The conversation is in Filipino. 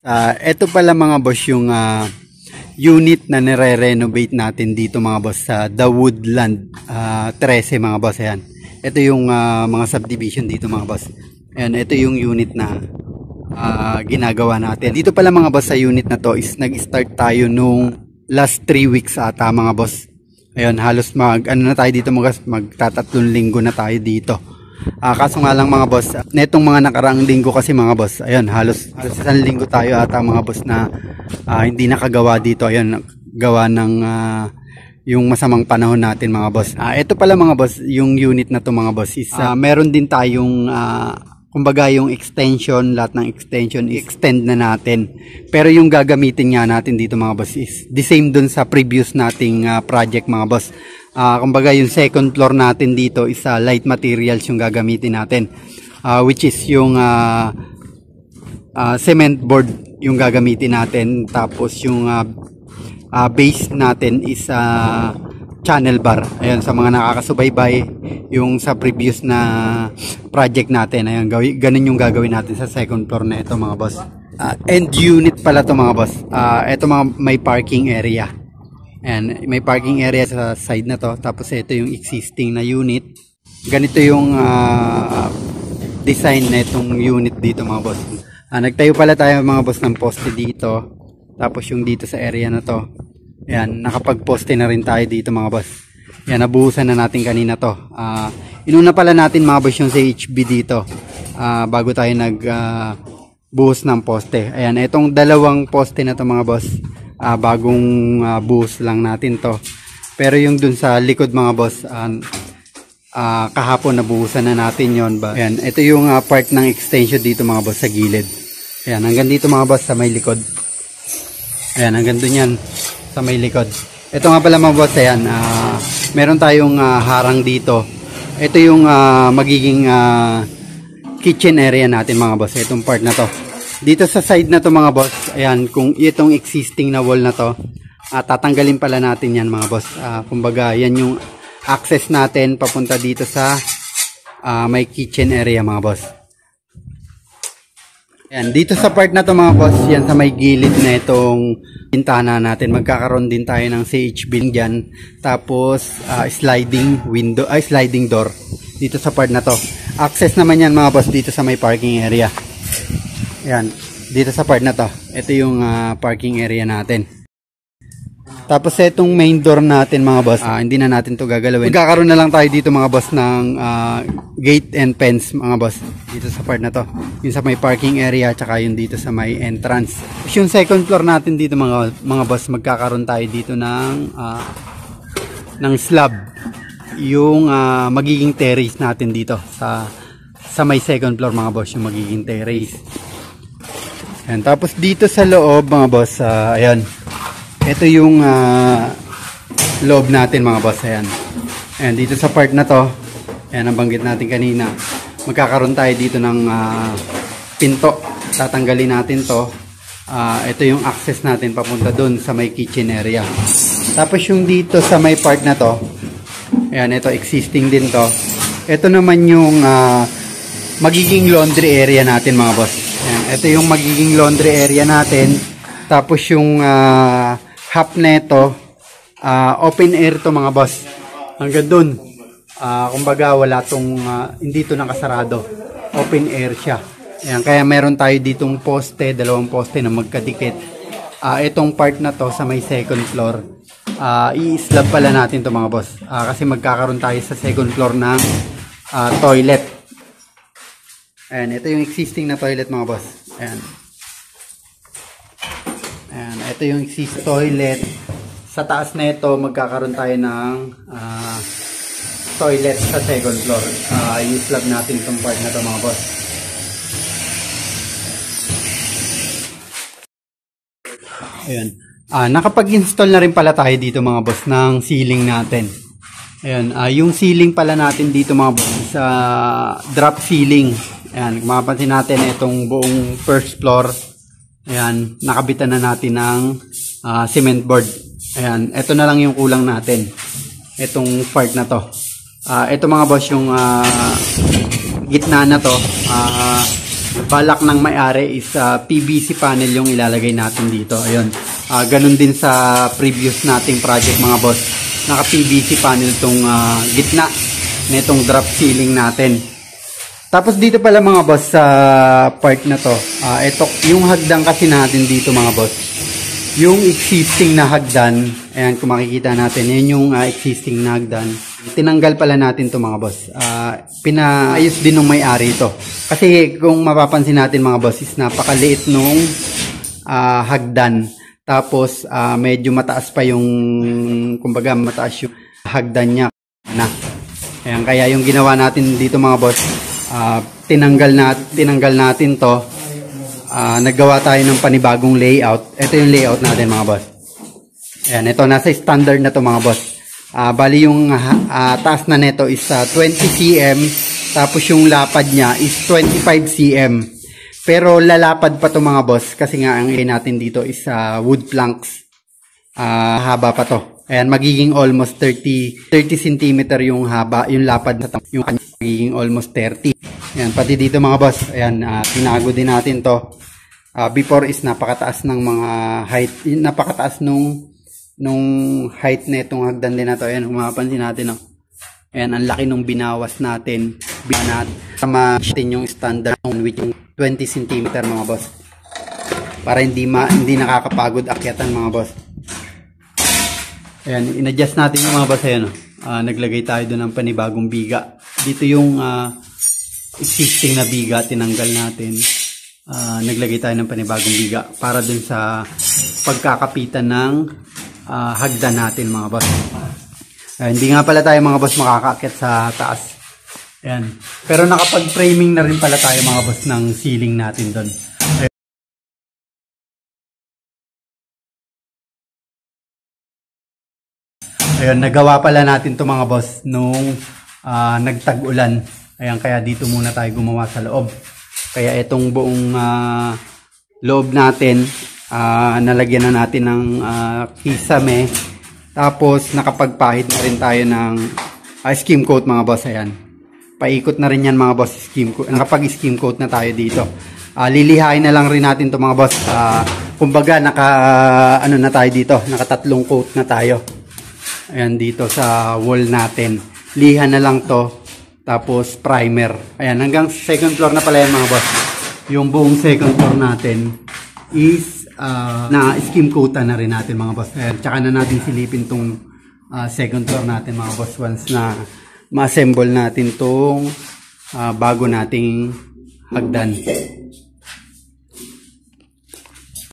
Ito pala mga boss yung unit na nire-renovate natin dito mga boss sa The Woodland 13 mga boss. Ayan. Ito yung mga subdivision dito mga boss. Ayan, ito yung unit na ginagawa natin. Dito pala mga boss sa unit na to is nag-start tayo nung last 3 weeks ata mga boss. Ayun, halos na tayo dito magtatatlong linggo na tayo dito. Kaso nga lang mga boss, netong mga nakaraang linggo kasi mga boss, ayun, halos isang linggo tayo ata mga boss na hindi nakagawa dito. Ayun, gawa ng yung masamang panahon natin mga boss. Ito pala mga boss, yung unit na to mga boss is meron din tayong kumbaga yung extension, lahat ng extension extend na natin. Pero yung gagamitin nga natin dito mga boss is the same dun sa previous nating project mga boss. Kumbaga yung second floor natin dito is light materials yung gagamitin natin, which is yung cement board yung gagamitin natin. Tapos yung base natin is channel bar. Ayan, sa mga nakakasubaybay yung sa previous na project natin, ayan, ganun yung gagawin natin sa second floor na ito mga boss. End unit pala to mga boss. Ito mga may parking area. Ayan, may parking area sa side na to. Tapos ito yung existing na unit. Ganito yung design na itong unit dito mga boss. Nagtayo pala tayo mga boss ng poste dito. Tapos yung dito sa area na to, ayan, nakapag-poste na rin tayo dito mga boss. Ayan, nabuhusan na natin kanina to. Inuna pala natin mga boss yung CHB dito bago tayo buhos ng poste. Ayan, itong dalawang poste na to mga boss, bagong buhos lang natin to. Pero yung dun sa likod mga boss, kahapon nabuhusan na natin yon ba. Ayan, ito yung part ng extension dito mga boss sa gilid. Ayan, hanggang dito mga boss sa may likod. Ayan, hanggang dun yan sa may likod. Ito nga pala mga boss, ayan, meron tayong harang dito. Ito yung magiging kitchen area natin mga boss, itong part na to. Dito sa side na to mga boss, ayan, kung itong existing na wall na to, tatanggalin pala natin yan mga boss. Kumbaga yan yung access natin papunta dito sa may kitchen area mga boss. Ayan, dito sa part na to mga boss, yan sa may gilid na itong bintana natin, magkakaroon din tayo ng CHB dyan. Tapos sliding window, sliding door dito sa part na to. Access naman yan mga boss dito sa may parking area. Ayan, dito sa part na to, ito yung parking area natin. Tapos itong main door natin mga boss, hindi na natin to gagalawin. Magkakaroon na lang tayo dito mga boss ng gate and fence mga boss dito sa part na to, yung sa may parking area tsaka yung dito sa may entrance. Yung second floor natin dito mga boss, magkakaroon tayo dito ng slab, yung magiging terrace natin dito sa may second floor mga boss, yung magiging terrace. Ayan, tapos dito sa loob mga boss, ayan, ito yung loob natin mga boss. Ayan, ayan, dito sa part na to, ayan, ang banggit natin kanina, magkakaroon tayo dito ng pinto. Tatanggalin natin to. Ito yung access natin papunta dun sa may kitchen area. Tapos yung dito sa may part na to, ayan, ito existing din to. Ito naman yung magiging laundry area natin mga boss. Ayan, ito yung magiging laundry area natin. Tapos yung half neto, open air to mga boss. Hanggang dun. Kumbaga wala tong, hindi to nakasarado. Open air siya. Ayan, kaya meron tayo ditong poste, dalawang poste na magkadikit. Itong part na to sa may second floor, i-slab pala natin to mga boss. Kasi magkakaroon tayo sa second floor ng toilet. Ayan, ito yung existing na toilet mga boss. Ayan. Ayan, ito yung existing toilet. Sa taas na ito, magkakaroon tayo ng toilet sa second floor. I-slab natin itong part na ito mga boss. Ayan. Nakapag-install na rin pala tayo dito mga boss ng ceiling natin. Ayan, yung ceiling pala natin dito mga boss sa drop ceiling. Ayan, kung mapapansin natin itong buong first floor, ayan, nakabitan na natin ng cement board. Ayan, ito na lang yung kulang natin, itong part na to. Ito mga boss, yung gitna na to, balak ng may-ari is PVC panel yung ilalagay natin dito. Ayun. Ganun din sa previous nating project mga boss. Naka PVC panel tong gitna nitong drop ceiling natin. Tapos dito pala mga boss sa part na to. Ito yung hagdan kasi natin dito mga boss. Yung existing na hagdan, ayan kung makikita natin, yan yung existing na hagdan. Tinanggal pala natin to mga boss. Pinaayos din ng may-ari ito. Kasi kung mapapansin natin mga boss, is napakaliit nung hagdan. Tapos medyo mataas pa yung, kumbaga mataas yung hagdan niya. Ayan, kaya yung ginawa natin dito mga boss, tinanggal natin to. Naggawa tayo ng panibagong layout. Ito yung layout natin mga boss. Ayan, ito nasa standard na to mga boss. Bali yung taas na neto is 20 cm, tapos yung lapad niya is 25 cm. Pero lalapad pa to mga boss kasi nga ang natin dito is wood planks. Haba pa to. Ayan, magiging almost 30 cm yung haba, yung lapad na yung magiging almost 30. Ayan, pati dito mga boss. Ayan, tinago din natin to. Before is napakataas ng mga height, napakataas nung height na itong hagdan din na to. Ayan, kung mapapansin natin, no? Ayan, ang laki nung binawas natin. Sama natin yung standard with yung 20 cm mga boss. Para hindi nakakapagod akyatan mga boss. Ayan, in-adjust natin yung mga boss. Ayan, no? Naglagay tayo doon ng panibagong biga. Dito yung existing na biga, tinanggal natin. Naglagay tayo ng panibagong biga para dun sa pagkakapitan ng hagdan natin mga boss. Hindi nga pala tayo mga boss makakaakyat sa taas. Ayan. Pero nakapag-framing na rin pala tayo mga boss ng ceiling natin dun. Ayun, nagawa pala natin to mga boss nung nagtag-ulan. Ayan, kaya dito muna tayo gumawa sa loob. Kaya itong buong loob natin, nalagyan na natin ng kisame. Tapos nakapagpahid na rin tayo ng skim coat mga boss. Ayan. Paikot na rin yan mga boss. Nakapag-skim coat na tayo dito. Lilihain na lang rin natin to mga boss. Kumbaga ano na tayo dito. Nakatatlong coat na tayo. Ayan, dito sa wall natin. Liha na lang to. Tapos primer. Ayan, hanggang second floor na pala yan mga boss. Yung buong second floor natin is na skim coatan na rin natin mga boss. Ayan, tsaka na natin silipin tong second floor natin mga boss once na ma-assemble natin tong bago nating hagdan.